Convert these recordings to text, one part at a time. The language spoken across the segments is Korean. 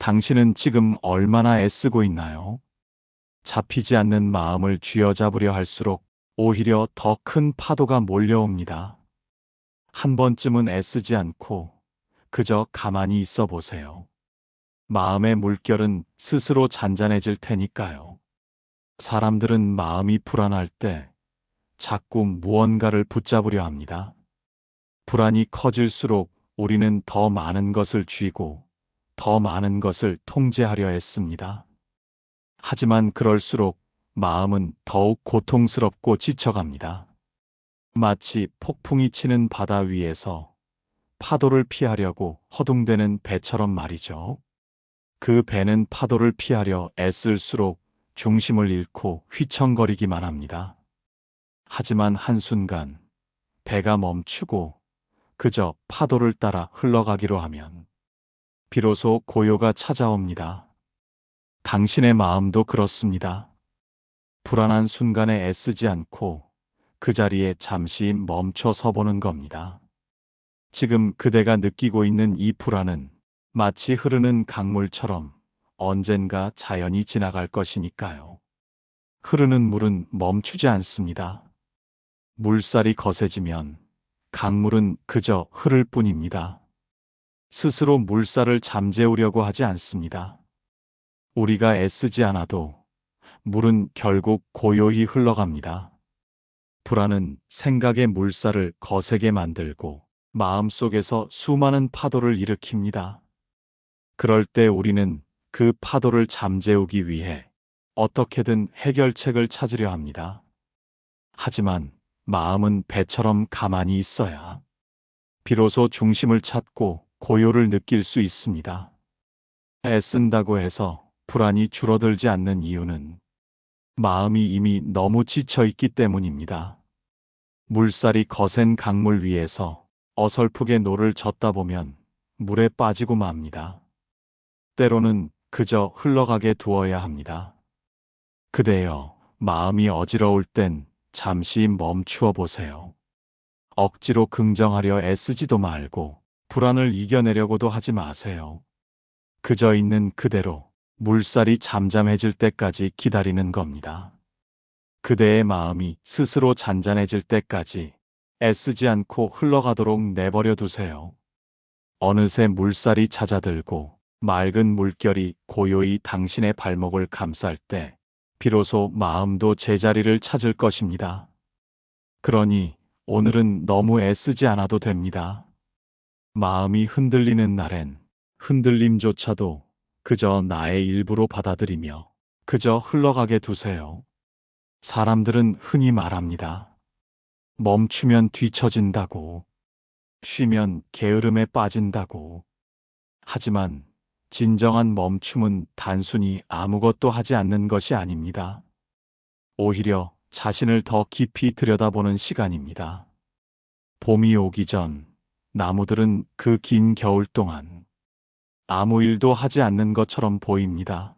당신은 지금 얼마나 애쓰고 있나요? 잡히지 않는 마음을 쥐어잡으려 할수록 오히려 더 큰 파도가 몰려옵니다. 한 번쯤은 애쓰지 않고 그저 가만히 있어 보세요. 마음의 물결은 스스로 잔잔해질 테니까요. 사람들은 마음이 불안할 때 자꾸 무언가를 붙잡으려 합니다. 불안이 커질수록 우리는 더 많은 것을 쥐고 더 많은 것을 통제하려 했습니다. 하지만 그럴수록 마음은 더욱 고통스럽고 지쳐갑니다. 마치 폭풍이 치는 바다 위에서 파도를 피하려고 허둥대는 배처럼 말이죠. 그 배는 파도를 피하려 애쓸수록 중심을 잃고 휘청거리기만 합니다. 하지만 한순간 배가 멈추고 그저 파도를 따라 흘러가기로 하면 비로소 고요가 찾아옵니다. 당신의 마음도 그렇습니다. 불안한 순간에 애쓰지 않고 그 자리에 잠시 멈춰 서 보는 겁니다. 지금 그대가 느끼고 있는 이 불안은 마치 흐르는 강물처럼 언젠가 자연히 지나갈 것이니까요. 흐르는 물은 멈추지 않습니다. 물살이 거세지면 강물은 그저 흐를 뿐입니다. 스스로 물살을 잠재우려고 하지 않습니다. 우리가 애쓰지 않아도 물은 결국 고요히 흘러갑니다. 불안은 생각의 물살을 거세게 만들고 마음속에서 수많은 파도를 일으킵니다. 그럴 때 우리는 그 파도를 잠재우기 위해 어떻게든 해결책을 찾으려 합니다. 하지만 마음은 배처럼 가만히 있어야 비로소 중심을 찾고 고요를 느낄 수 있습니다. 애쓴다고 해서 불안이 줄어들지 않는 이유는 마음이 이미 너무 지쳐 있기 때문입니다. 물살이 거센 강물 위에서 어설프게 노를 젓다 보면 물에 빠지고 맙니다. 때로는 그저 흘러가게 두어야 합니다. 그대여, 마음이 어지러울 땐 잠시 멈추어 보세요. 억지로 긍정하려 애쓰지도 말고 불안을 이겨내려고도 하지 마세요. 그저 있는 그대로 물살이 잠잠해질 때까지 기다리는 겁니다. 그대의 마음이 스스로 잔잔해질 때까지 애쓰지 않고 흘러가도록 내버려 두세요. 어느새 물살이 잦아들고 맑은 물결이 고요히 당신의 발목을 감쌀 때 비로소 마음도 제자리를 찾을 것입니다. 그러니 오늘은 너무 애쓰지 않아도 됩니다. 마음이 흔들리는 날엔 흔들림조차도 그저 나의 일부로 받아들이며 그저 흘러가게 두세요. 사람들은 흔히 말합니다. 멈추면 뒤처진다고, 쉬면 게으름에 빠진다고. 하지만 진정한 멈춤은 단순히 아무것도 하지 않는 것이 아닙니다. 오히려 자신을 더 깊이 들여다보는 시간입니다. 봄이 오기 전 나무들은 그 긴 겨울 동안 아무 일도 하지 않는 것처럼 보입니다.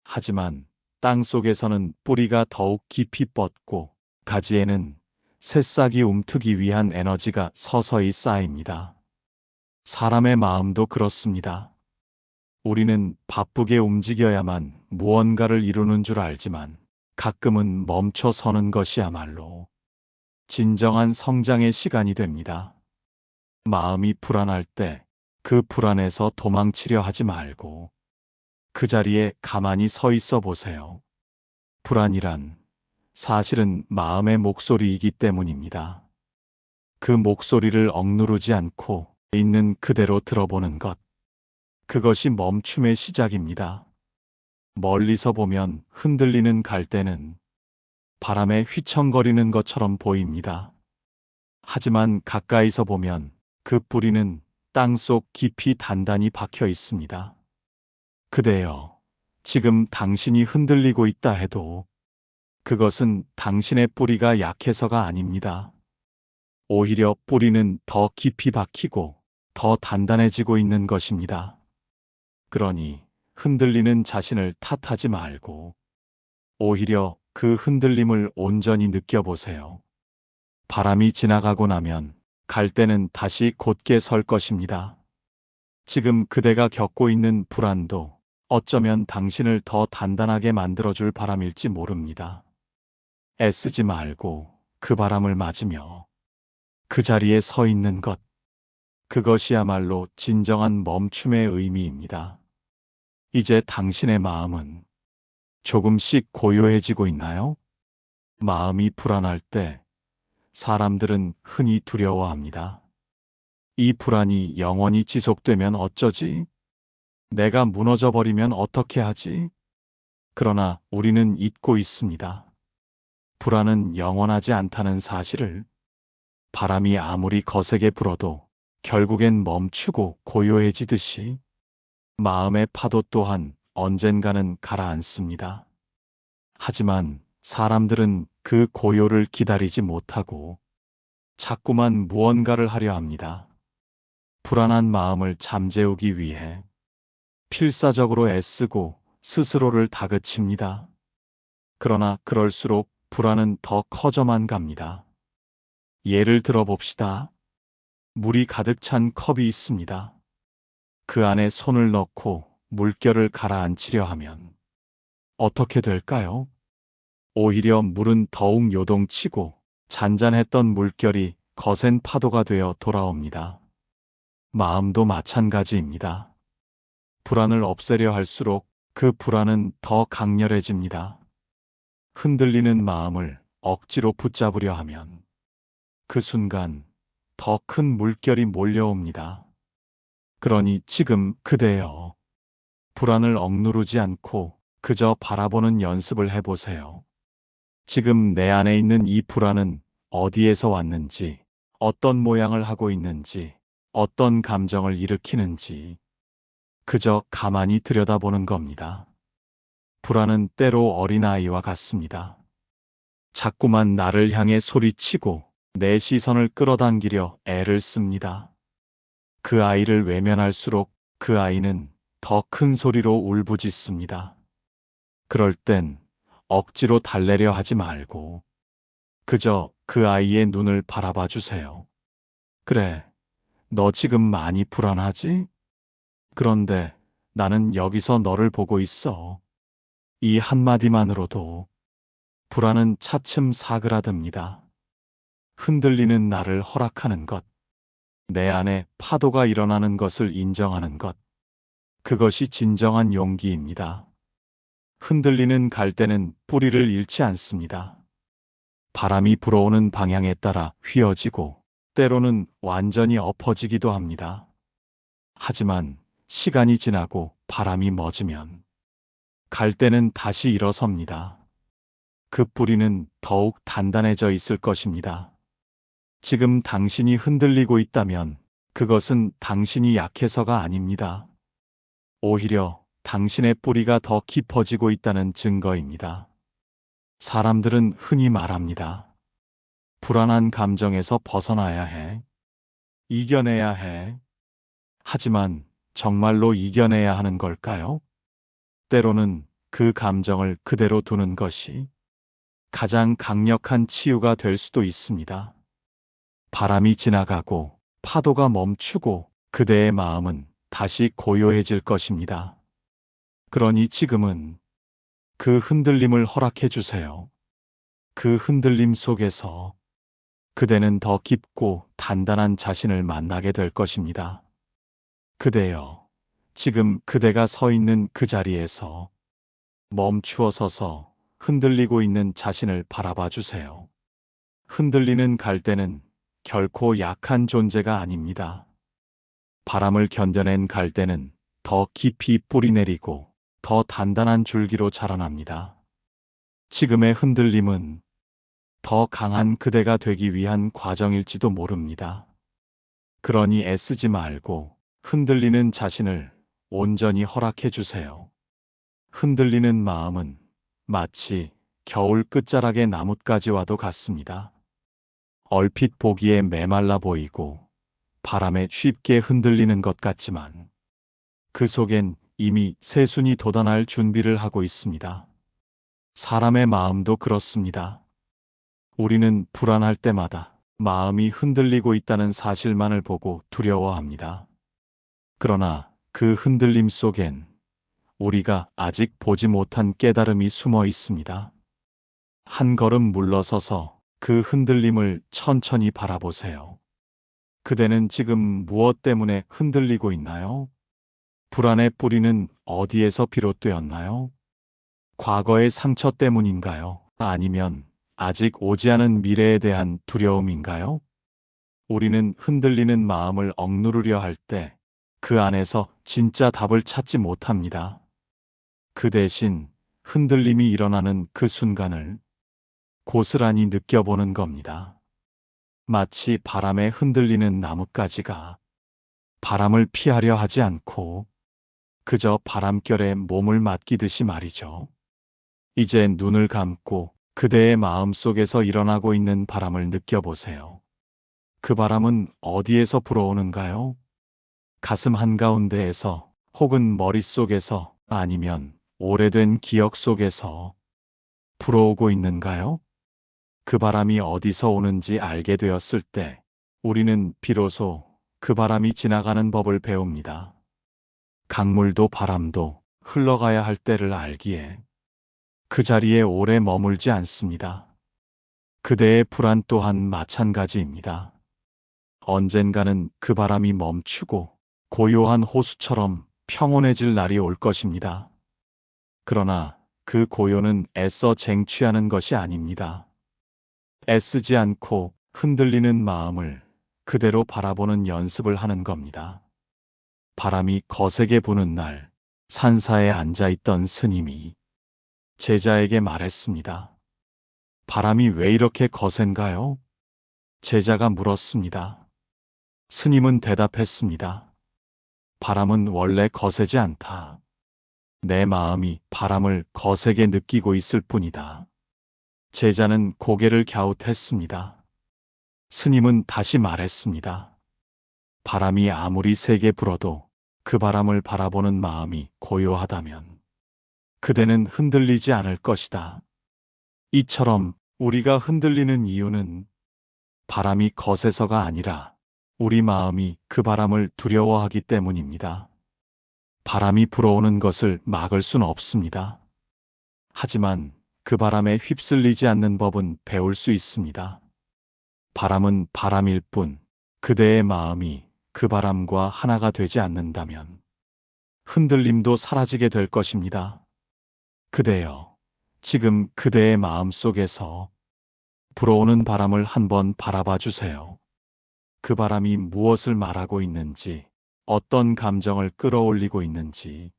하지만 땅 속에서는 뿌리가 더욱 깊이 뻗고 가지에는 새싹이 움트기 위한 에너지가 서서히 쌓입니다. 사람의 마음도 그렇습니다. 우리는 바쁘게 움직여야만 무언가를 이루는 줄 알지만 가끔은 멈춰 서는 것이야말로 진정한 성장의 시간이 됩니다. 마음이 불안할 때 그 불안에서 도망치려 하지 말고 그 자리에 가만히 서 있어 보세요. 불안이란 사실은 마음의 목소리이기 때문입니다. 그 목소리를 억누르지 않고 있는 그대로 들어보는 것. 그것이 멈춤의 시작입니다. 멀리서 보면 흔들리는 갈대는 바람에 휘청거리는 것처럼 보입니다. 하지만 가까이서 보면 그 뿌리는 땅속 깊이 단단히 박혀 있습니다. 그대여, 지금 당신이 흔들리고 있다 해도 그것은 당신의 뿌리가 약해서가 아닙니다. 오히려 뿌리는 더 깊이 박히고 더 단단해지고 있는 것입니다. 그러니 흔들리는 자신을 탓하지 말고 오히려 그 흔들림을 온전히 느껴보세요. 바람이 지나가고 나면 갈대는 다시 곧게 설 것입니다. 지금 그대가 겪고 있는 불안도 어쩌면 당신을 더 단단하게 만들어줄 바람일지 모릅니다. 애쓰지 말고 그 바람을 맞으며 그 자리에 서 있는 것, 그것이야말로 진정한 멈춤의 의미입니다. 이제 당신의 마음은 조금씩 고요해지고 있나요? 마음이 불안할 때 사람들은 흔히 두려워합니다. 이 불안이 영원히 지속되면 어쩌지? 내가 무너져 버리면 어떻게 하지? 그러나 우리는 잊고 있습니다. 불안은 영원하지 않다는 사실을. 바람이 아무리 거세게 불어도 결국엔 멈추고 고요해지듯이 마음의 파도 또한 언젠가는 가라앉습니다. 하지만 사람들은 그 고요를 기다리지 못하고 자꾸만 무언가를 하려 합니다. 불안한 마음을 잠재우기 위해 필사적으로 애쓰고 스스로를 다그칩니다. 그러나 그럴수록 불안은 더 커져만 갑니다. 예를 들어 봅시다. 물이 가득 찬 컵이 있습니다. 그 안에 손을 넣고 물결을 가라앉히려 하면 어떻게 될까요? 오히려 물은 더욱 요동치고 잔잔했던 물결이 거센 파도가 되어 돌아옵니다. 마음도 마찬가지입니다. 불안을 없애려 할수록 그 불안은 더 강렬해집니다. 흔들리는 마음을 억지로 붙잡으려 하면 그 순간 더 큰 물결이 몰려옵니다. 그러니 지금 그대여, 불안을 억누르지 않고 그저 바라보는 연습을 해보세요. 지금 내 안에 있는 이 불안은 어디에서 왔는지, 어떤 모양을 하고 있는지, 어떤 감정을 일으키는지 그저 가만히 들여다보는 겁니다. 불안은 때로 어린아이와 같습니다. 자꾸만 나를 향해 소리치고 내 시선을 끌어당기려 애를 씁니다. 그 아이를 외면할수록 그 아이는 더 큰 소리로 울부짖습니다. 그럴 땐 억지로 달래려 하지 말고 그저 그 아이의 눈을 바라봐 주세요. 그래, 너 지금 많이 불안하지? 그런데 나는 여기서 너를 보고 있어. 이 한마디만으로도 불안은 차츰 사그라듭니다. 흔들리는 나를 허락하는 것, 내 안에 파도가 일어나는 것을 인정하는 것, 그것이 진정한 용기입니다. 흔들리는 갈대는 뿌리를 잃지 않습니다. 바람이 불어오는 방향에 따라 휘어지고 때로는 완전히 엎어지기도 합니다. 하지만 시간이 지나고 바람이 멎으면 갈대는 다시 일어섭니다. 그 뿌리는 더욱 단단해져 있을 것입니다. 지금 당신이 흔들리고 있다면 그것은 당신이 약해서가 아닙니다. 오히려 당신의 뿌리가 더 깊어지고 있다는 증거입니다. 사람들은 흔히 말합니다. 불안한 감정에서 벗어나야 해. 이겨내야 해. 하지만 정말로 이겨내야 하는 걸까요? 때로는 그 감정을 그대로 두는 것이 가장 강력한 치유가 될 수도 있습니다. 바람이 지나가고 파도가 멈추고 그대의 마음은 다시 고요해질 것입니다. 그러니 지금은 그 흔들림을 허락해 주세요. 그 흔들림 속에서 그대는 더 깊고 단단한 자신을 만나게 될 것입니다. 그대여, 지금 그대가 서 있는 그 자리에서 멈추어 서서 흔들리고 있는 자신을 바라봐 주세요. 흔들리는 갈대는 결코 약한 존재가 아닙니다. 바람을 견뎌낸 갈대는 더 깊이 뿌리내리고 더 단단한 줄기로 자라납니다. 지금의 흔들림은 더 강한 그대가 되기 위한 과정일지도 모릅니다. 그러니 애쓰지 말고 흔들리는 자신을 온전히 허락해 주세요. 흔들리는 마음은 마치 겨울 끝자락의 나뭇가지와도 같습니다. 얼핏 보기에 메말라 보이고 바람에 쉽게 흔들리는 것 같지만 그 속엔 이미 새순이 돋아날 준비를 하고 있습니다. 사람의 마음도 그렇습니다. 우리는 불안할 때마다 마음이 흔들리고 있다는 사실만을 보고 두려워합니다. 그러나 그 흔들림 속엔 우리가 아직 보지 못한 깨달음이 숨어 있습니다. 한 걸음 물러서서 그 흔들림을 천천히 바라보세요. 그대는 지금 무엇 때문에 흔들리고 있나요? 불안의 뿌리는 어디에서 비롯되었나요? 과거의 상처 때문인가요? 아니면 아직 오지 않은 미래에 대한 두려움인가요? 우리는 흔들리는 마음을 억누르려 할 때 그 안에서 진짜 답을 찾지 못합니다. 그 대신 흔들림이 일어나는 그 순간을 고스란히 느껴보는 겁니다. 마치 바람에 흔들리는 나뭇가지가 바람을 피하려 하지 않고 그저 바람결에 몸을 맡기듯이 말이죠. 이제 눈을 감고 그대의 마음 속에서 일어나고 있는 바람을 느껴보세요. 그 바람은 어디에서 불어오는가요? 가슴 한가운데에서 혹은 머릿속에서 아니면 오래된 기억 속에서 불어오고 있는가요? 그 바람이 어디서 오는지 알게 되었을 때 우리는 비로소 그 바람이 지나가는 법을 배웁니다. 강물도 바람도 흘러가야 할 때를 알기에 그 자리에 오래 머물지 않습니다. 그대의 불안 또한 마찬가지입니다. 언젠가는 그 바람이 멈추고 고요한 호수처럼 평온해질 날이 올 것입니다. 그러나 그 고요는 애써 쟁취하는 것이 아닙니다. 애쓰지 않고 흔들리는 마음을 그대로 바라보는 연습을 하는 겁니다. 바람이 거세게 부는 날, 산사에 앉아있던 스님이 제자에게 말했습니다. 바람이 왜 이렇게 거센가요? 제자가 물었습니다. 스님은 대답했습니다. 바람은 원래 거세지 않다. 내 마음이 바람을 거세게 느끼고 있을 뿐이다. 제자는 고개를 갸웃했습니다. 스님은 다시 말했습니다. 바람이 아무리 세게 불어도 그 바람을 바라보는 마음이 고요하다면 그대는 흔들리지 않을 것이다. 이처럼 우리가 흔들리는 이유는 바람이 거세서가 아니라 우리 마음이 그 바람을 두려워하기 때문입니다. 바람이 불어오는 것을 막을 순 없습니다. 하지만 그 바람에 휩쓸리지 않는 법은 배울 수 있습니다. 바람은 바람일 뿐 그대의 마음이 그 바람과 하나가 되지 않는다면 흔들림도 사라지게 될 것입니다. 그대여, 지금 그대의 마음 속에서 불어오는 바람을 한번 바라봐 주세요. 그 바람이 무엇을 말하고 있는지, 어떤 감정을 끌어올리고 있는지,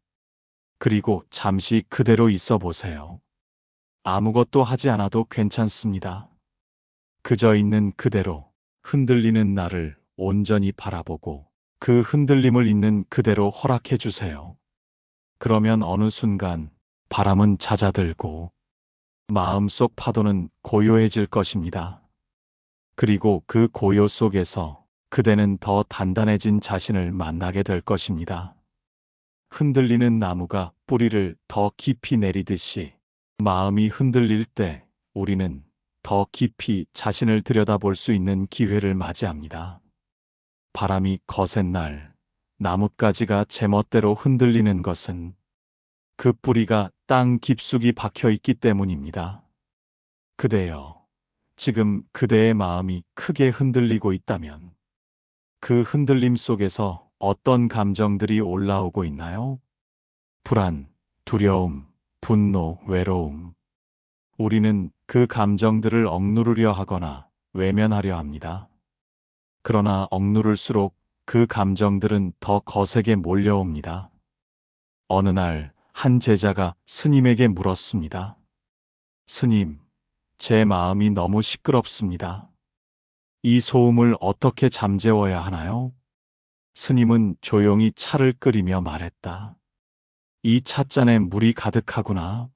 그리고 잠시 그대로 있어 보세요. 아무것도 하지 않아도 괜찮습니다. 그저 있는 그대로 흔들리는 나를 온전히 바라보고 그 흔들림을 있는 그대로 허락해 주세요. 그러면 어느 순간 바람은 잦아들고 마음속 파도는 고요해질 것입니다. 그리고 그 고요 속에서 그대는 더 단단해진 자신을 만나게 될 것입니다. 흔들리는 나무가 뿌리를 더 깊이 내리듯이 마음이 흔들릴 때 우리는 더 깊이 자신을 들여다볼 수 있는 기회를 맞이합니다. 바람이 거센 날, 나뭇가지가 제멋대로 흔들리는 것은 그 뿌리가 땅 깊숙이 박혀 있기 때문입니다. 그대여, 지금 그대의 마음이 크게 흔들리고 있다면 그 흔들림 속에서 어떤 감정들이 올라오고 있나요? 불안, 두려움, 분노, 외로움. 우리는 그 감정들을 억누르려 하거나 외면하려 합니다. 그러나 억누를수록 그 감정들은 더 거세게 몰려옵니다. 어느 날 한 제자가 스님에게 물었습니다. 스님, 제 마음이 너무 시끄럽습니다. 이 소음을 어떻게 잠재워야 하나요? 스님은 조용히 차를 끓이며 말했다. 이 찻잔에 물이 가득하구나.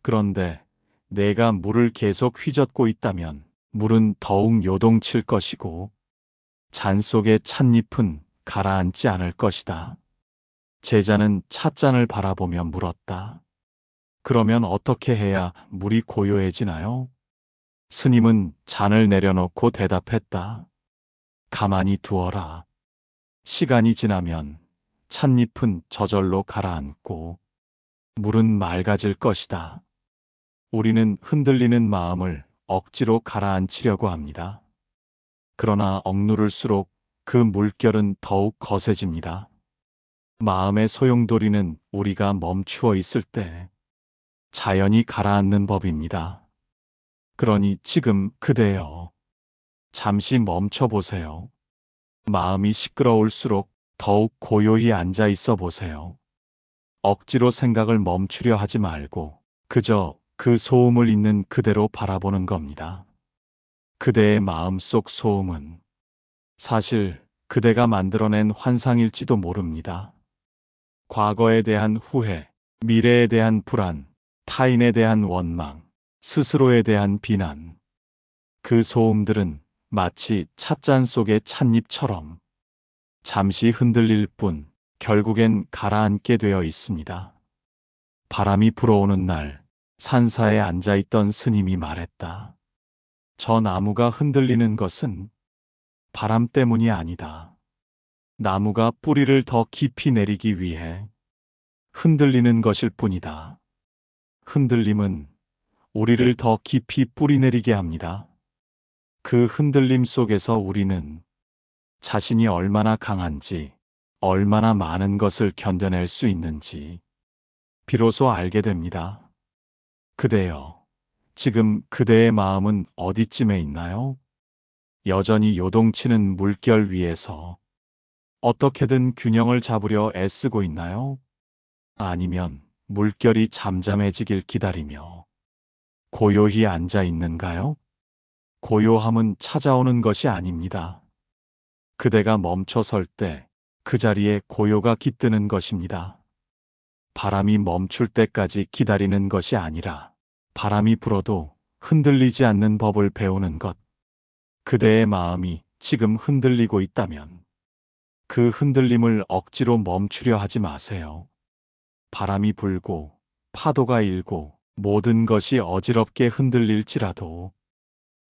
그런데 내가 물을 계속 휘젓고 있다면 물은 더욱 요동칠 것이고 잔 속의 찻잎은 가라앉지 않을 것이다. 제자는 찻잔을 바라보며 물었다. 그러면 어떻게 해야 물이 고요해지나요? 스님은 잔을 내려놓고 대답했다. 가만히 두어라. 시간이 지나면 찻잎은 저절로 가라앉고 물은 맑아질 것이다. 우리는 흔들리는 마음을 억지로 가라앉히려고 합니다. 그러나 억누를수록 그 물결은 더욱 거세집니다. 마음의 소용돌이는 우리가 멈추어 있을 때 자연히 가라앉는 법입니다. 그러니 지금 그대여, 잠시 멈춰보세요. 마음이 시끄러울수록 더욱 고요히 앉아 있어 보세요. 억지로 생각을 멈추려 하지 말고 그저 그 소음을 있는 그대로 바라보는 겁니다. 그대의 마음속 소음은 사실 그대가 만들어낸 환상일지도 모릅니다. 과거에 대한 후회, 미래에 대한 불안, 타인에 대한 원망, 스스로에 대한 비난. 그 소음들은 마치 찻잔 속의 찻잎처럼 잠시 흔들릴 뿐 결국엔 가라앉게 되어 있습니다. 바람이 불어오는 날 산사에 앉아있던 스님이 말했다. 저 나무가 흔들리는 것은 바람 때문이 아니다. 나무가 뿌리를 더 깊이 내리기 위해 흔들리는 것일 뿐이다. 흔들림은 우리를 더 깊이 뿌리 내리게 합니다. 그 흔들림 속에서 우리는 자신이 얼마나 강한지, 얼마나 많은 것을 견뎌낼 수 있는지 비로소 알게 됩니다. 그대여, 지금 그대의 마음은 어디쯤에 있나요? 여전히 요동치는 물결 위에서 어떻게든 균형을 잡으려 애쓰고 있나요? 아니면 물결이 잠잠해지길 기다리며 고요히 앉아 있는가요? 고요함은 찾아오는 것이 아닙니다. 그대가 멈춰 설 때 그 자리에 고요가 깃드는 것입니다. 바람이 멈출 때까지 기다리는 것이 아니라 바람이 불어도 흔들리지 않는 법을 배우는 것. 그대의 마음이 지금 흔들리고 있다면 그 흔들림을 억지로 멈추려 하지 마세요. 바람이 불고 파도가 일고 모든 것이 어지럽게 흔들릴지라도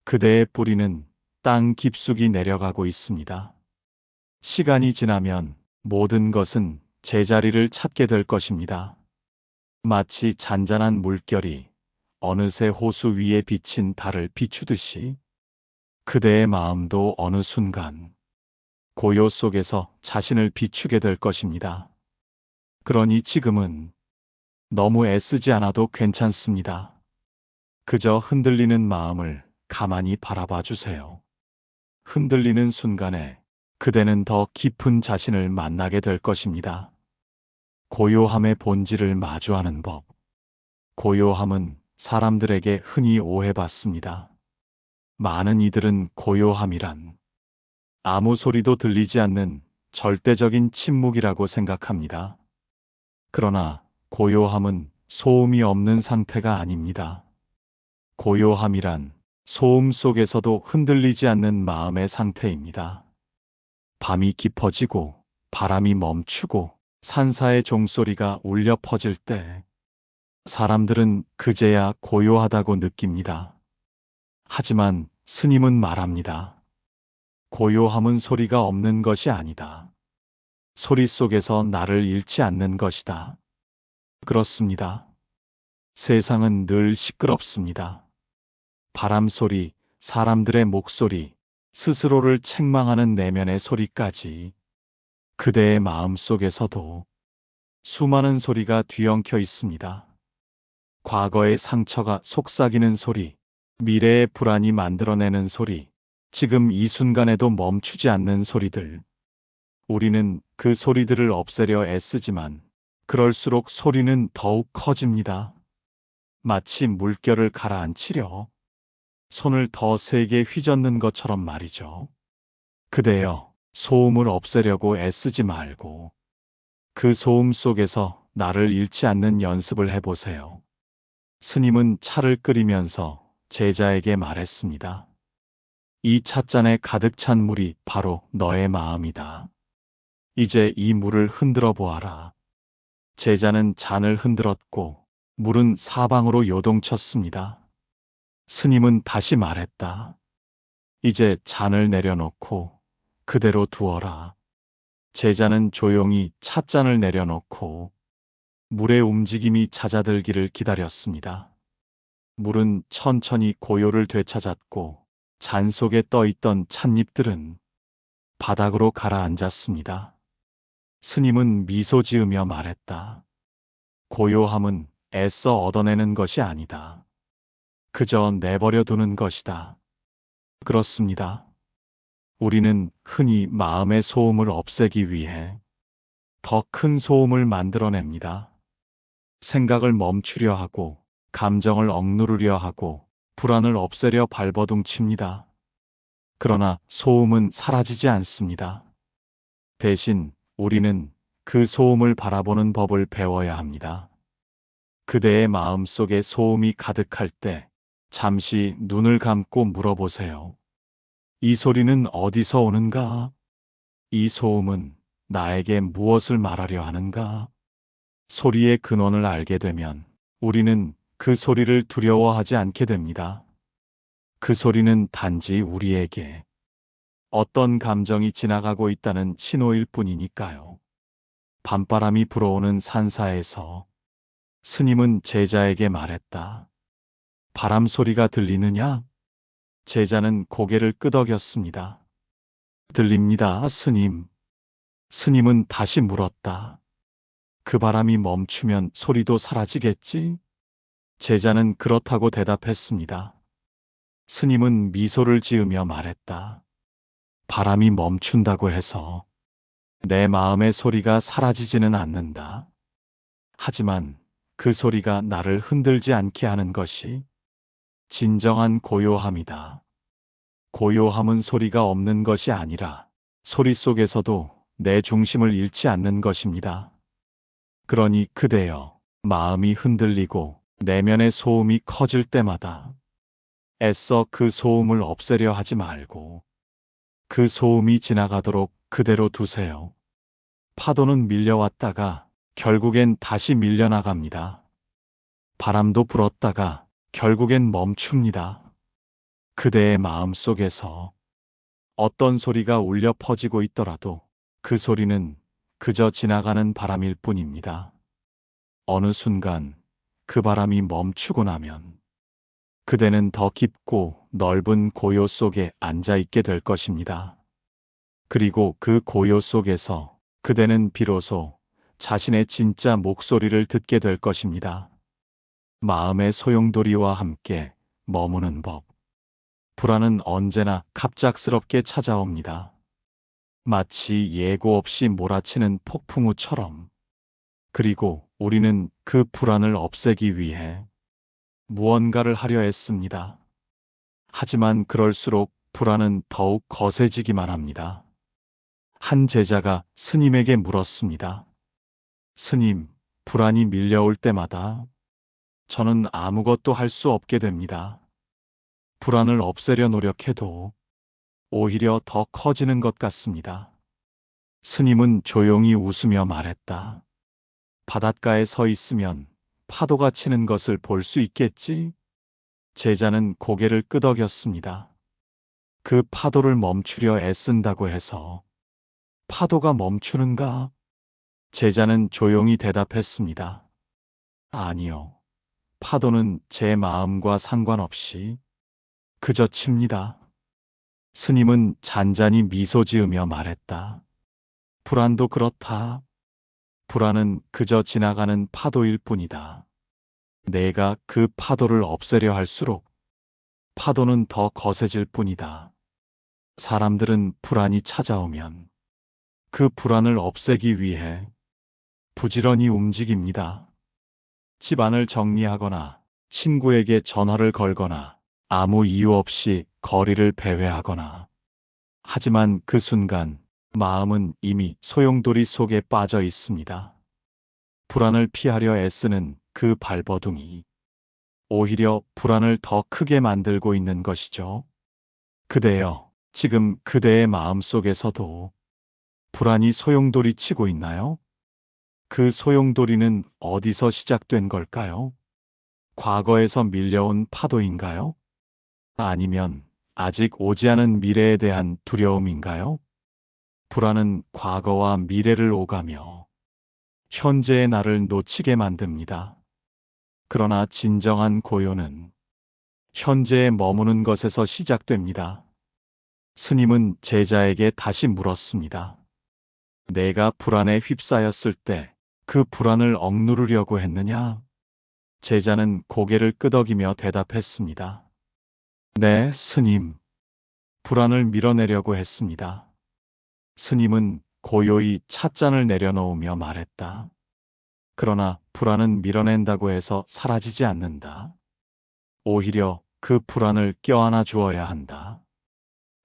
그대의 뿌리는 땅 깊숙이 내려가고 있습니다. 시간이 지나면 모든 것은 제자리를 찾게 될 것입니다. 마치 잔잔한 물결이 어느새 호수 위에 비친 달을 비추듯이 그대의 마음도 어느 순간 고요 속에서 자신을 비추게 될 것입니다. 그러니 지금은 너무 애쓰지 않아도 괜찮습니다. 그저 흔들리는 마음을 가만히 바라봐 주세요. 흔들리는 순간에 그대는 더 깊은 자신을 만나게 될 것입니다. 고요함의 본질을 마주하는 법. 고요함은 사람들에게 흔히 오해받습니다. 많은 이들은 고요함이란 아무 소리도 들리지 않는 절대적인 침묵이라고 생각합니다. 그러나 고요함은 소음이 없는 상태가 아닙니다. 고요함이란 소음 속에서도 흔들리지 않는 마음의 상태입니다. 밤이 깊어지고 바람이 멈추고 산사의 종소리가 울려 퍼질 때 사람들은 그제야 고요하다고 느낍니다. 하지만 스님은 말합니다. 고요함은 소리가 없는 것이 아니다. 소리 속에서 나를 잃지 않는 것이다. 그렇습니다. 세상은 늘 시끄럽습니다. 바람 소리, 사람들의 목소리, 스스로를 책망하는 내면의 소리까지 그대의 마음 속에서도 수많은 소리가 뒤엉켜 있습니다. 과거의 상처가 속삭이는 소리, 미래의 불안이 만들어내는 소리, 지금 이 순간에도 멈추지 않는 소리들. 우리는 그 소리들을 없애려 애쓰지만 그럴수록 소리는 더욱 커집니다. 마치 물결을 가라앉히려 손을 더 세게 휘젓는 것처럼 말이죠. 그대여, 소음을 없애려고 애쓰지 말고 그 소음 속에서 나를 잃지 않는 연습을 해보세요. 스님은 차를 끓이면서 제자에게 말했습니다. 이 찻잔에 가득 찬 물이 바로 너의 마음이다. 이제 이 물을 흔들어 보아라. 제자는 잔을 흔들었고 물은 사방으로 요동쳤습니다. 스님은 다시 말했다. 이제 잔을 내려놓고 그대로 두어라. 제자는 조용히 찻잔을 내려놓고 물의 움직임이 잦아들기를 기다렸습니다. 물은 천천히 고요를 되찾았고 잔 속에 떠있던 찻잎들은 바닥으로 가라앉았습니다. 스님은 미소 지으며 말했다. 고요함은 애써 얻어내는 것이 아니다. 그저 내버려 두는 것이다. 그렇습니다. 우리는 흔히 마음의 소음을 없애기 위해 더 큰 소음을 만들어냅니다. 생각을 멈추려 하고, 감정을 억누르려 하고, 불안을 없애려 발버둥칩니다. 그러나 소음은 사라지지 않습니다. 대신 우리는 그 소음을 바라보는 법을 배워야 합니다. 그대의 마음 속에 소음이 가득할 때 잠시 눈을 감고 물어보세요. 이 소리는 어디서 오는가? 이 소음은 나에게 무엇을 말하려 하는가? 소리의 근원을 알게 되면 우리는 그 소리를 두려워하지 않게 됩니다. 그 소리는 단지 우리에게 어떤 감정이 지나가고 있다는 신호일 뿐이니까요. 밤바람이 불어오는 산사에서 스님은 제자에게 말했다. 바람 소리가 들리느냐? 제자는 고개를 끄덕였습니다. 들립니다, 스님. 스님은 다시 물었다. 그 바람이 멈추면 소리도 사라지겠지? 제자는 그렇다고 대답했습니다. 스님은 미소를 지으며 말했다. 바람이 멈춘다고 해서 내 마음의 소리가 사라지지는 않는다. 하지만 그 소리가 나를 흔들지 않게 하는 것이 진정한 고요함이다. 고요함은 소리가 없는 것이 아니라 소리 속에서도 내 중심을 잃지 않는 것입니다. 그러니 그대여, 마음이 흔들리고 내면의 소음이 커질 때마다 애써 그 소음을 없애려 하지 말고 그 소음이 지나가도록 그대로 두세요. 파도는 밀려왔다가 결국엔 다시 밀려나갑니다. 바람도 불었다가 결국엔 멈춥니다. 그대의 마음 속에서 어떤 소리가 울려 퍼지고 있더라도 그 소리는 그저 지나가는 바람일 뿐입니다. 어느 순간 그 바람이 멈추고 나면 그대는 더 깊고 넓은 고요 속에 앉아 있게 될 것입니다. 그리고 그 고요 속에서 그대는 비로소 자신의 진짜 목소리를 듣게 될 것입니다. 마음의 소용돌이와 함께 머무는 법. 불안은 언제나 갑작스럽게 찾아옵니다. 마치 예고 없이 몰아치는 폭풍우처럼. 그리고 우리는 그 불안을 없애기 위해 무언가를 하려 했습니다. 하지만 그럴수록 불안은 더욱 거세지기만 합니다. 한 제자가 스님에게 물었습니다. 스님, 불안이 밀려올 때마다 저는 아무것도 할 수 없게 됩니다. 불안을 없애려 노력해도 오히려 더 커지는 것 같습니다. 스님은 조용히 웃으며 말했다. 바닷가에 서 있으면 파도가 치는 것을 볼 수 있겠지? 제자는 고개를 끄덕였습니다. 그 파도를 멈추려 애쓴다고 해서 파도가 멈추는가? 제자는 조용히 대답했습니다. 아니요. 파도는 제 마음과 상관없이 그저 칩니다. 스님은 잔잔히 미소 지으며 말했다. 불안도 그렇다. 불안은 그저 지나가는 파도일 뿐이다. 내가 그 파도를 없애려 할수록 파도는 더 거세질 뿐이다. 사람들은 불안이 찾아오면 그 불안을 없애기 위해 부지런히 움직입니다. 집안을 정리하거나 친구에게 전화를 걸거나 아무 이유 없이 거리를 배회하거나. 하지만 그 순간 마음은 이미 소용돌이 속에 빠져 있습니다. 불안을 피하려 애쓰는 그 발버둥이 오히려 불안을 더 크게 만들고 있는 것이죠. 그대여, 지금 그대의 마음 속에서도 불안이 소용돌이 치고 있나요? 그 소용돌이는 어디서 시작된 걸까요? 과거에서 밀려온 파도인가요? 아니면 아직 오지 않은 미래에 대한 두려움인가요? 불안은 과거와 미래를 오가며 현재의 나를 놓치게 만듭니다. 그러나 진정한 고요는 현재에 머무는 것에서 시작됩니다. 스님은 제자에게 다시 물었습니다. 내가 불안에 휩싸였을 때 그 불안을 억누르려고 했느냐? 제자는 고개를 끄덕이며 대답했습니다. 네, 스님. 불안을 밀어내려고 했습니다. 스님은 고요히 찻잔을 내려놓으며 말했다. 그러나 불안은 밀어낸다고 해서 사라지지 않는다. 오히려 그 불안을 껴안아 주어야 한다.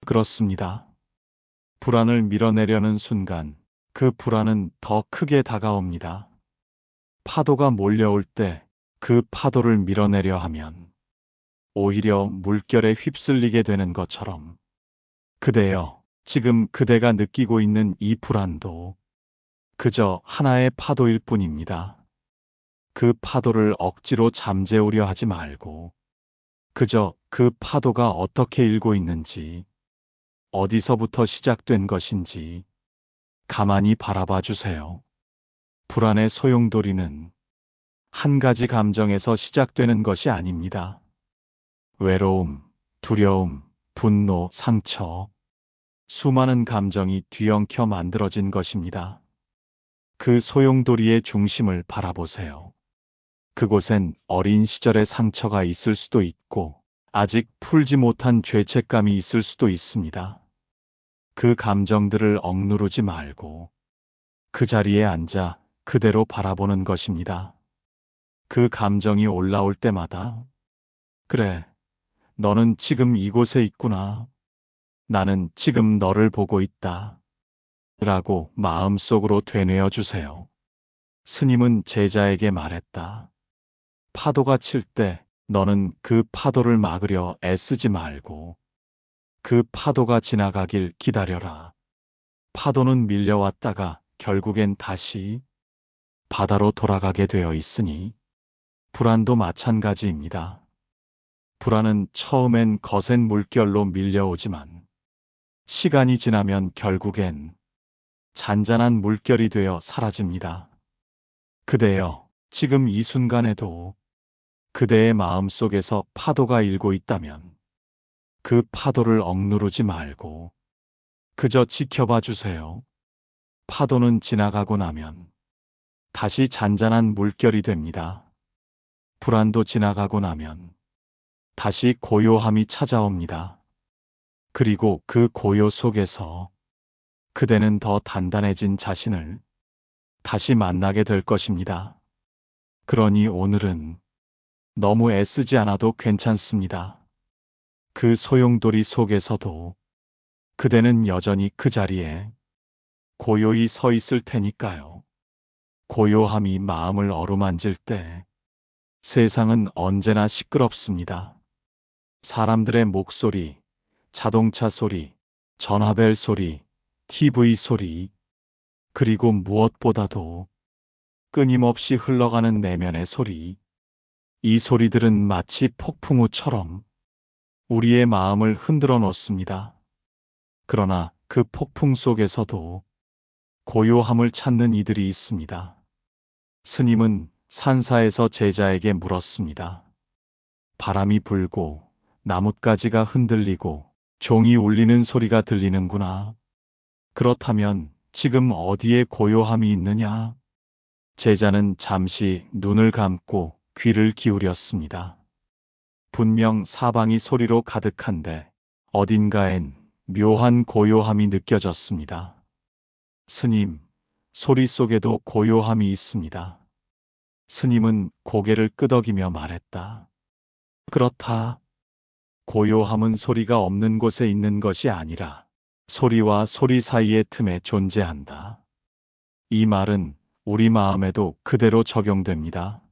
그렇습니다. 불안을 밀어내려는 순간 그 불안은 더 크게 다가옵니다. 파도가 몰려올 때 그 파도를 밀어내려 하면 오히려 물결에 휩쓸리게 되는 것처럼 그대여, 지금 그대가 느끼고 있는 이 불안도 그저 하나의 파도일 뿐입니다. 그 파도를 억지로 잠재우려 하지 말고 그저 그 파도가 어떻게 일고 있는지, 어디서부터 시작된 것인지 가만히 바라봐 주세요. 불안의 소용돌이는 한 가지 감정에서 시작되는 것이 아닙니다. 외로움, 두려움, 분노, 상처, 수많은 감정이 뒤엉켜 만들어진 것입니다. 그 소용돌이의 중심을 바라보세요. 그곳엔 어린 시절의 상처가 있을 수도 있고 아직 풀지 못한 죄책감이 있을 수도 있습니다. 그 감정들을 억누르지 말고 그 자리에 앉아 그대로 바라보는 것입니다. 그 감정이 올라올 때마다 그래, 너는 지금 이곳에 있구나. 나는 지금 너를 보고 있다. 라고 마음속으로 되뇌어 주세요. 스님은 제자에게 말했다. 파도가 칠 때 너는 그 파도를 막으려 애쓰지 말고 그 파도가 지나가길 기다려라. 파도는 밀려왔다가 결국엔 다시 바다로 돌아가게 되어 있으니 불안도 마찬가지입니다. 불안은 처음엔 거센 물결로 밀려오지만 시간이 지나면 결국엔 잔잔한 물결이 되어 사라집니다. 그대여, 지금 이 순간에도 그대의 마음 속에서 파도가 일고 있다면 그 파도를 억누르지 말고 그저 지켜봐 주세요. 파도는 지나가고 나면 다시 잔잔한 물결이 됩니다. 불안도 지나가고 나면 다시 고요함이 찾아옵니다. 그리고 그 고요 속에서 그대는 더 단단해진 자신을 다시 만나게 될 것입니다. 그러니 오늘은 너무 애쓰지 않아도 괜찮습니다. 그 소용돌이 속에서도 그대는 여전히 그 자리에 고요히 서 있을 테니까요. 고요함이 마음을 어루만질 때 세상은 언제나 시끄럽습니다. 사람들의 목소리, 자동차 소리, 전화벨 소리, TV 소리, 그리고 무엇보다도 끊임없이 흘러가는 내면의 소리. 이 소리들은 마치 폭풍우처럼 우리의 마음을 흔들어 놓습니다. 그러나 그 폭풍 속에서도 고요함을 찾는 이들이 있습니다. 스님은 산사에서 제자에게 물었습니다. 바람이 불고 나뭇가지가 흔들리고 종이 울리는 소리가 들리는구나. 그렇다면 지금 어디에 고요함이 있느냐? 제자는 잠시 눈을 감고 귀를 기울였습니다. 분명 사방이 소리로 가득한데 어딘가엔 묘한 고요함이 느껴졌습니다. 스님, 소리 속에도 고요함이 있습니다. 스님은 고개를 끄덕이며 말했다. 그렇다. 고요함은 소리가 없는 곳에 있는 것이 아니라 소리와 소리 사이의 틈에 존재한다. 이 말은 우리 마음에도 그대로 적용됩니다.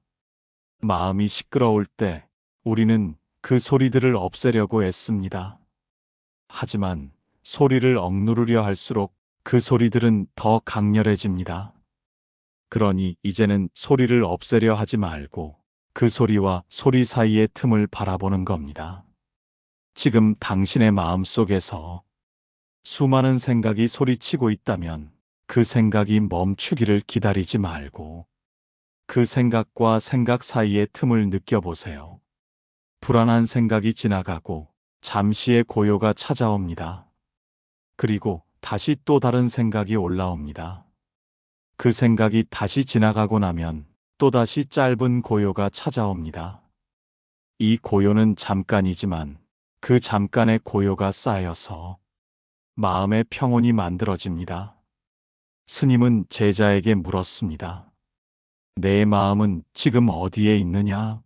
마음이 시끄러울 때 우리는 그 소리들을 없애려고 애씁니다. 하지만 소리를 억누르려 할수록 그 소리들은 더 강렬해집니다. 그러니 이제는 소리를 없애려 하지 말고 그 소리와 소리 사이의 틈을 바라보는 겁니다. 지금 당신의 마음 속에서 수많은 생각이 소리치고 있다면 그 생각이 멈추기를 기다리지 말고 그 생각과 생각 사이의 틈을 느껴보세요. 불안한 생각이 지나가고 잠시의 고요가 찾아옵니다. 그리고 다시 또 다른 생각이 올라옵니다. 그 생각이 다시 지나가고 나면 또다시 짧은 고요가 찾아옵니다. 이 고요는 잠깐이지만 그 잠깐의 고요가 쌓여서 마음의 평온이 만들어집니다. 스님은 제자에게 물었습니다. 내 마음은 지금 어디에 있느냐?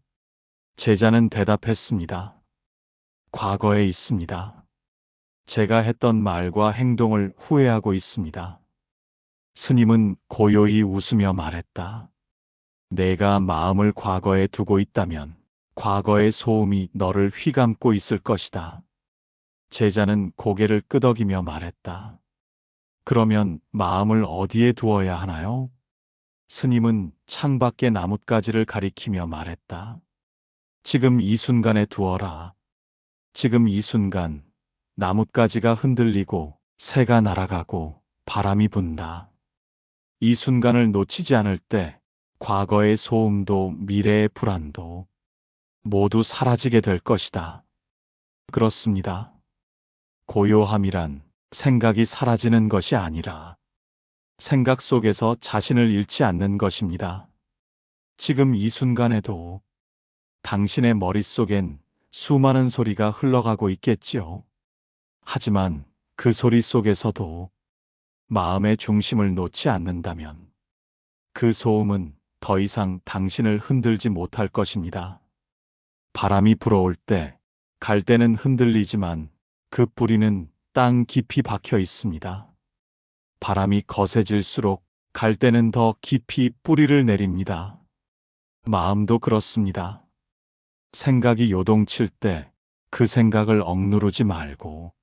제자는 대답했습니다. 과거에 있습니다. 제가 했던 말과 행동을 후회하고 있습니다. 스님은 고요히 웃으며 말했다. 내가 마음을 과거에 두고 있다면 과거의 소음이 너를 휘감고 있을 것이다. 제자는 고개를 끄덕이며 말했다. 그러면 마음을 어디에 두어야 하나요? 스님은 창밖의 나뭇가지를 가리키며 말했다. 지금 이 순간에 두어라. 지금 이 순간 나뭇가지가 흔들리고 새가 날아가고 바람이 분다. 이 순간을 놓치지 않을 때 과거의 소음도 미래의 불안도 모두 사라지게 될 것이다. 그렇습니다. 고요함이란 생각이 사라지는 것이 아니라 생각 속에서 자신을 잃지 않는 것입니다. 지금 이 순간에도 당신의 머릿속엔 수많은 소리가 흘러가고 있겠지요. 하지만 그 소리 속에서도 마음의 중심을 놓지 않는다면 그 소음은 더 이상 당신을 흔들지 못할 것입니다. 바람이 불어올 때 갈대는 흔들리지만 그 뿌리는 땅 깊이 박혀 있습니다. 바람이 거세질수록 갈대는 더 깊이 뿌리를 내립니다. 마음도 그렇습니다. 생각이 요동칠 때 그 생각을 억누르지 말고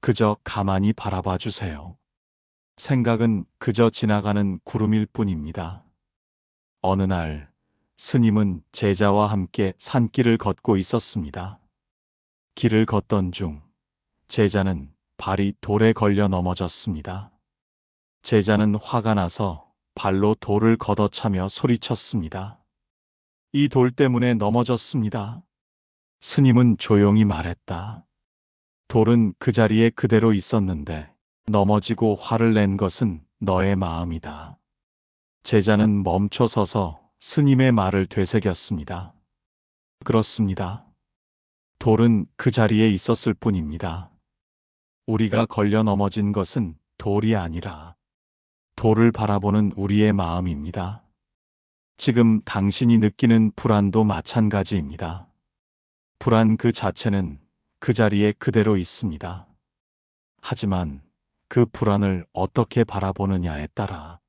그저 가만히 바라봐 주세요. 생각은 그저 지나가는 구름일 뿐입니다. 어느 날 스님은 제자와 함께 산길을 걷고 있었습니다. 길을 걷던 중 제자는 발이 돌에 걸려 넘어졌습니다. 제자는 화가 나서 발로 돌을 걷어차며 소리쳤습니다. 이 돌 때문에 넘어졌습니다. 스님은 조용히 말했다. 돌은 그 자리에 그대로 있었는데 넘어지고 화를 낸 것은 너의 마음이다. 제자는 멈춰 서서 스님의 말을 되새겼습니다. 그렇습니다. 돌은 그 자리에 있었을 뿐입니다. 우리가 걸려 넘어진 것은 돌이 아니라 돌을 바라보는 우리의 마음입니다. 지금 당신이 느끼는 불안도 마찬가지입니다. 불안 그 자체는 그 자리에 그대로 있습니다. 하지만 그 불안을 어떻게 바라보느냐에 따라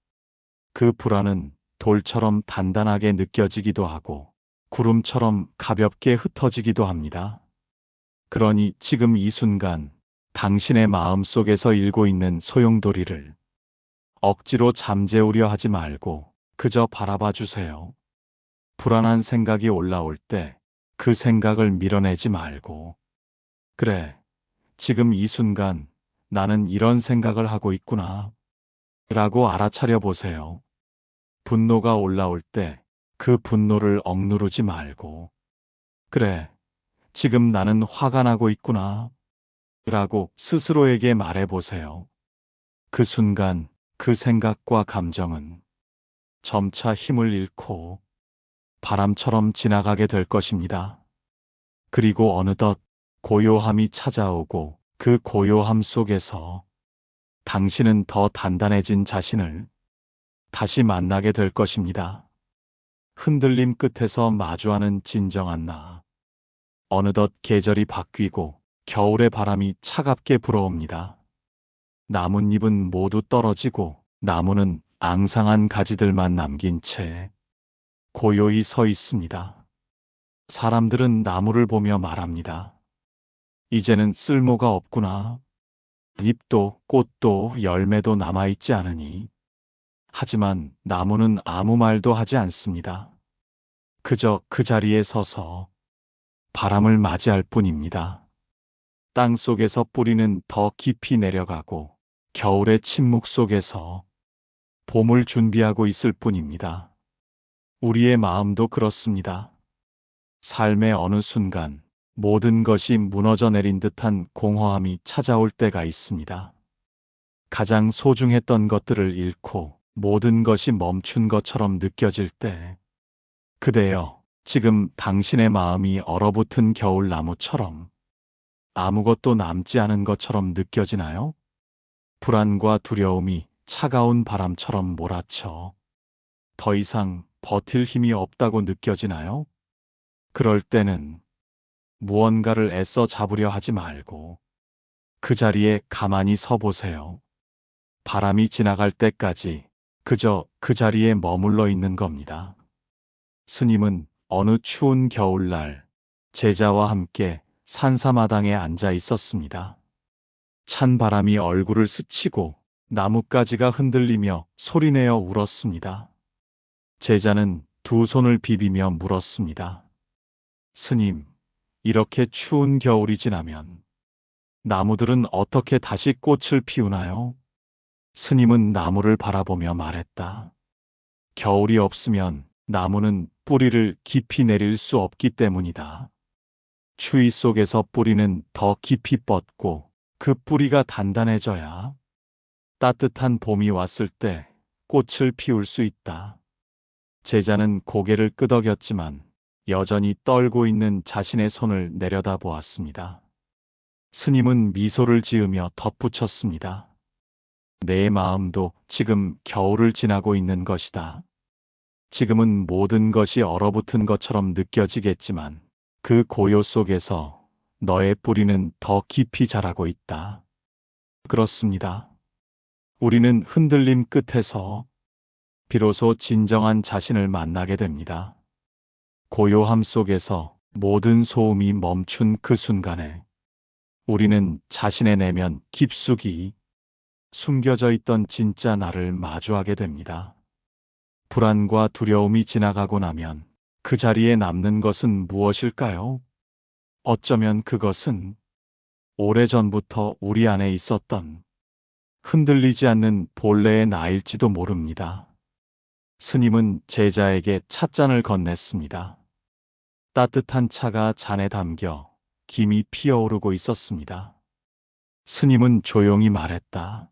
그 불안은 돌처럼 단단하게 느껴지기도 하고 구름처럼 가볍게 흩어지기도 합니다. 그러니 지금 이 순간 당신의 마음 속에서 일고 있는 소용돌이를 억지로 잠재우려 하지 말고 그저 바라봐 주세요. 불안한 생각이 올라올 때 그 생각을 밀어내지 말고 그래, 지금 이 순간 나는 이런 생각을 하고 있구나 라고 알아차려 보세요. 분노가 올라올 때 그 분노를 억누르지 말고 그래, 지금 나는 화가 나고 있구나 라고 스스로에게 말해 보세요. 그 순간 그 생각과 감정은 점차 힘을 잃고 바람처럼 지나가게 될 것입니다. 그리고 어느덧 고요함이 찾아오고 그 고요함 속에서 당신은 더 단단해진 자신을 다시 만나게 될 것입니다. 흔들림 끝에서 마주하는 진정한 나. 어느덧 계절이 바뀌고 겨울의 바람이 차갑게 불어옵니다. 나뭇잎은 모두 떨어지고 나무는 앙상한 가지들만 남긴 채 고요히 서 있습니다. 사람들은 나무를 보며 말합니다. 이제는 쓸모가 없구나. 잎도 꽃도 열매도 남아있지 않으니. 하지만 나무는 아무 말도 하지 않습니다. 그저 그 자리에 서서 바람을 맞이할 뿐입니다. 땅 속에서 뿌리는 더 깊이 내려가고 겨울의 침묵 속에서 봄을 준비하고 있을 뿐입니다. 우리의 마음도 그렇습니다. 삶의 어느 순간 모든 것이 무너져 내린 듯한 공허함이 찾아올 때가 있습니다. 가장 소중했던 것들을 잃고 모든 것이 멈춘 것처럼 느껴질 때, 그대여, 지금 당신의 마음이 얼어붙은 겨울나무처럼 아무것도 남지 않은 것처럼 느껴지나요? 불안과 두려움이 차가운 바람처럼 몰아쳐 더 이상 버틸 힘이 없다고 느껴지나요? 그럴 때는 무언가를 애써 잡으려 하지 말고 그 자리에 가만히 서 보세요. 바람이 지나갈 때까지 그저 그 자리에 머물러 있는 겁니다. 스님은 어느 추운 겨울날 제자와 함께 산사마당에 앉아 있었습니다. 찬 바람이 얼굴을 스치고 나뭇가지가 흔들리며 소리내어 울었습니다. 제자는 두 손을 비비며 물었습니다. 스님, 이렇게 추운 겨울이 지나면 나무들은 어떻게 다시 꽃을 피우나요? 스님은 나무를 바라보며 말했다. 겨울이 없으면 나무는 뿌리를 깊이 내릴 수 없기 때문이다. 추위 속에서 뿌리는 더 깊이 뻗고 그 뿌리가 단단해져야 따뜻한 봄이 왔을 때 꽃을 피울 수 있다. 제자는 고개를 끄덕였지만 여전히 떨고 있는 자신의 손을 내려다보았습니다. 스님은 미소를 지으며 덧붙였습니다. 내 마음도 지금 겨울을 지나고 있는 것이다. 지금은 모든 것이 얼어붙은 것처럼 느껴지겠지만 그 고요 속에서 너의 뿌리는 더 깊이 자라고 있다. 그렇습니다. 우리는 흔들림 끝에서 비로소 진정한 자신을 만나게 됩니다. 고요함 속에서 모든 소음이 멈춘 그 순간에 우리는 자신의 내면 깊숙이 숨겨져 있던 진짜 나를 마주하게 됩니다. 불안과 두려움이 지나가고 나면 그 자리에 남는 것은 무엇일까요? 어쩌면 그것은 오래전부터 우리 안에 있었던 흔들리지 않는 본래의 나일지도 모릅니다. 스님은 제자에게 찻잔을 건넸습니다. 따뜻한 차가 잔에 담겨 김이 피어오르고 있었습니다. 스님은 조용히 말했다.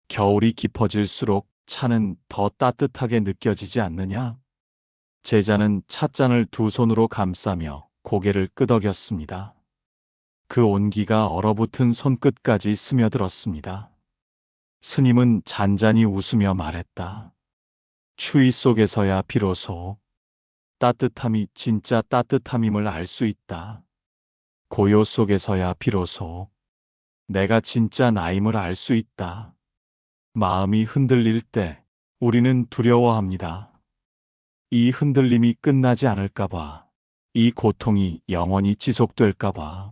겨울이 깊어질수록 차는 더 따뜻하게 느껴지지 않느냐? 제자는 찻잔을 두 손으로 감싸며 고개를 끄덕였습니다. 그 온기가 얼어붙은 손끝까지 스며들었습니다. 스님은 잔잔히 웃으며 말했다. 추위 속에서야 비로소 따뜻함이 진짜 따뜻함임을 알 수 있다. 고요 속에서야 비로소 내가 진짜 나임을 알 수 있다. 마음이 흔들릴 때 우리는 두려워합니다. 이 흔들림이 끝나지 않을까봐, 이 고통이 영원히 지속될까봐.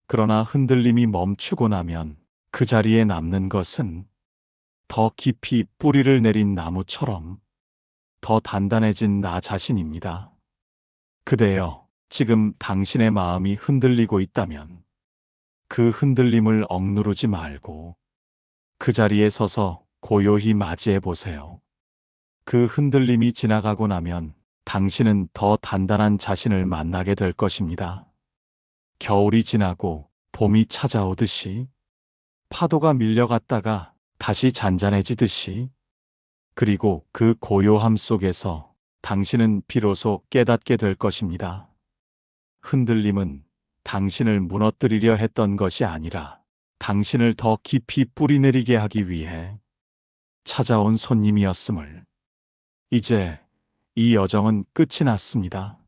그러나 흔들림이 멈추고 나면 그 자리에 남는 것은 더 깊이 뿌리를 내린 나무처럼 더 단단해진 나 자신입니다. 그대여, 지금 당신의 마음이 흔들리고 있다면 그 흔들림을 억누르지 말고 그 자리에 서서 고요히 맞이해 보세요. 그 흔들림이 지나가고 나면 당신은 더 단단한 자신을 만나게 될 것입니다. 겨울이 지나고 봄이 찾아오듯이, 파도가 밀려갔다가 다시 잔잔해지듯이, 그리고 그 고요함 속에서 당신은 비로소 깨닫게 될 것입니다. 흔들림은 당신을 무너뜨리려 했던 것이 아니라 당신을 더 깊이 뿌리내리게 하기 위해 찾아온 손님이었음을. 이제 이 여정은 끝이 났습니다.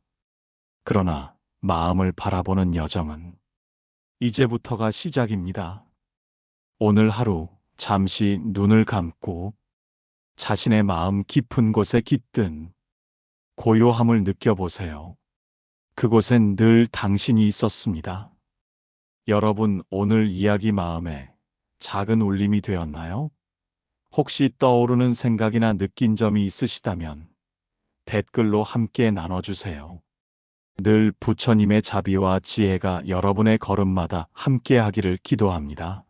그러나 마음을 바라보는 여정은 이제부터가 시작입니다. 오늘 하루 잠시 눈을 감고 자신의 마음 깊은 곳에 깃든 고요함을 느껴보세요. 그곳엔 늘 당신이 있었습니다. 여러분, 오늘 이야기 마음에 작은 울림이 되었나요? 혹시 떠오르는 생각이나 느낀 점이 있으시다면 댓글로 함께 나눠주세요. 늘 부처님의 자비와 지혜가 여러분의 걸음마다 함께하기를 기도합니다.